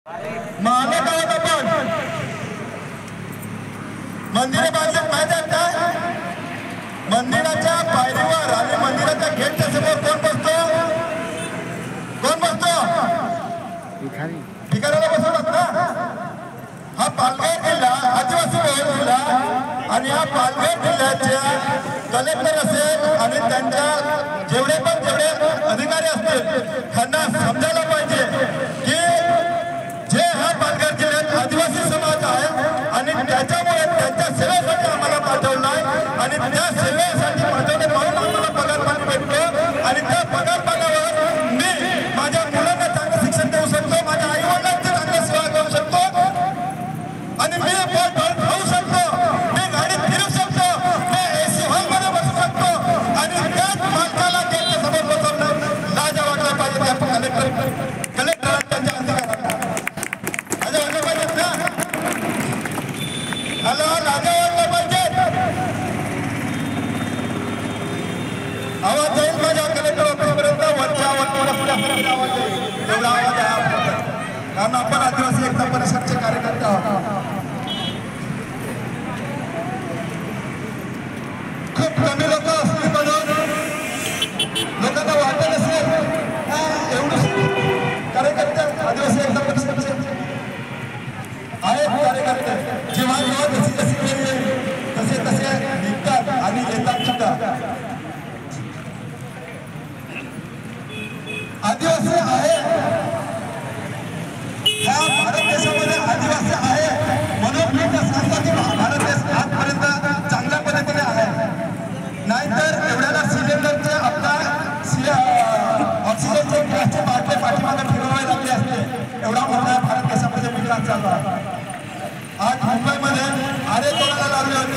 मागे गावात आपण मंदिर बांधले माहिती आहे का? मंदिराच्या पायरीवर आणि मंदिराच्या गेटच्या समोर कोण बसतो? कोण बसतो? भिकाऱ्याला बसवतात ना. हा पालघर जिल्हा आदिवासी बहुल जिल्हा आणि हा पालघर जिल्ह्याच्या कलेक्टर असेल आणि त्यांच्या जेवढे अधिकारी असतील त्यांना समजायला पाहिजे की जे हा पालघर जिल्ह्यात आदिवासी समाज आहे आणि त्याच्यामुळे त्यांच्या सेवेसाठी आम्हाला पाठवलं आहे आणि त्या सेवेसाठी पाठवणे पाहून आम्हाला पगार पाणी भेटतो आणि त्या पगार पाण्यावर मी माझ्या मुलांना चांगलं शिक्षण देऊ शकतो, माझ्या आई वडिलांची चांगली सेवा करू शकतो आणि मी खाऊ शकतो, मी गाडीत फिरू शकतो, मी एसी हॉलमध्ये बसू शकतो आणि त्याच माणसाला गेटच्या समोर बसवणं लाज वाटला पाहिजे. त्या कलेक्टर त्यांच्या अधिकारांना लाजा वाटलं पाहिजेत ना. हॅलो, लाजा वाटलं पाहिजे. आवाज जाईल माझ्या कलेक्टर ऑफिसपर्यंत वरच्या आवाज येईल एवढा आवाज आहे कारण आपण आदिवासी एकता परिषदचे कार्यकर्ते आहोत. खूप कमी लोक असतील म्हणून लोकांना वाटत असेल एवढे कार्यकर्ते आदिवासी एकता परिषदचे आहेत. कार्यकर्ते जेव्हा जशी जशी केली तसे तसे निघतात आणि येतात सुद्धा. आदिवासी आहे ह्या भारत देशामध्ये आदिवासी आहे म्हणून मी तर सांगतो की भारत देश आजपर्यंत चांगल्या पद्धतीने आहे. नाहीतर एवढ्याला सिलेंडरचे आपला ऑक्सिजनचे गॅसचे बाटले पाठीमागे फिरवावे लागले असते. एवढा मोठा भारत देशामध्ये विकास चालला. आज मुंबईमध्ये आरे कोणाला लावले होते,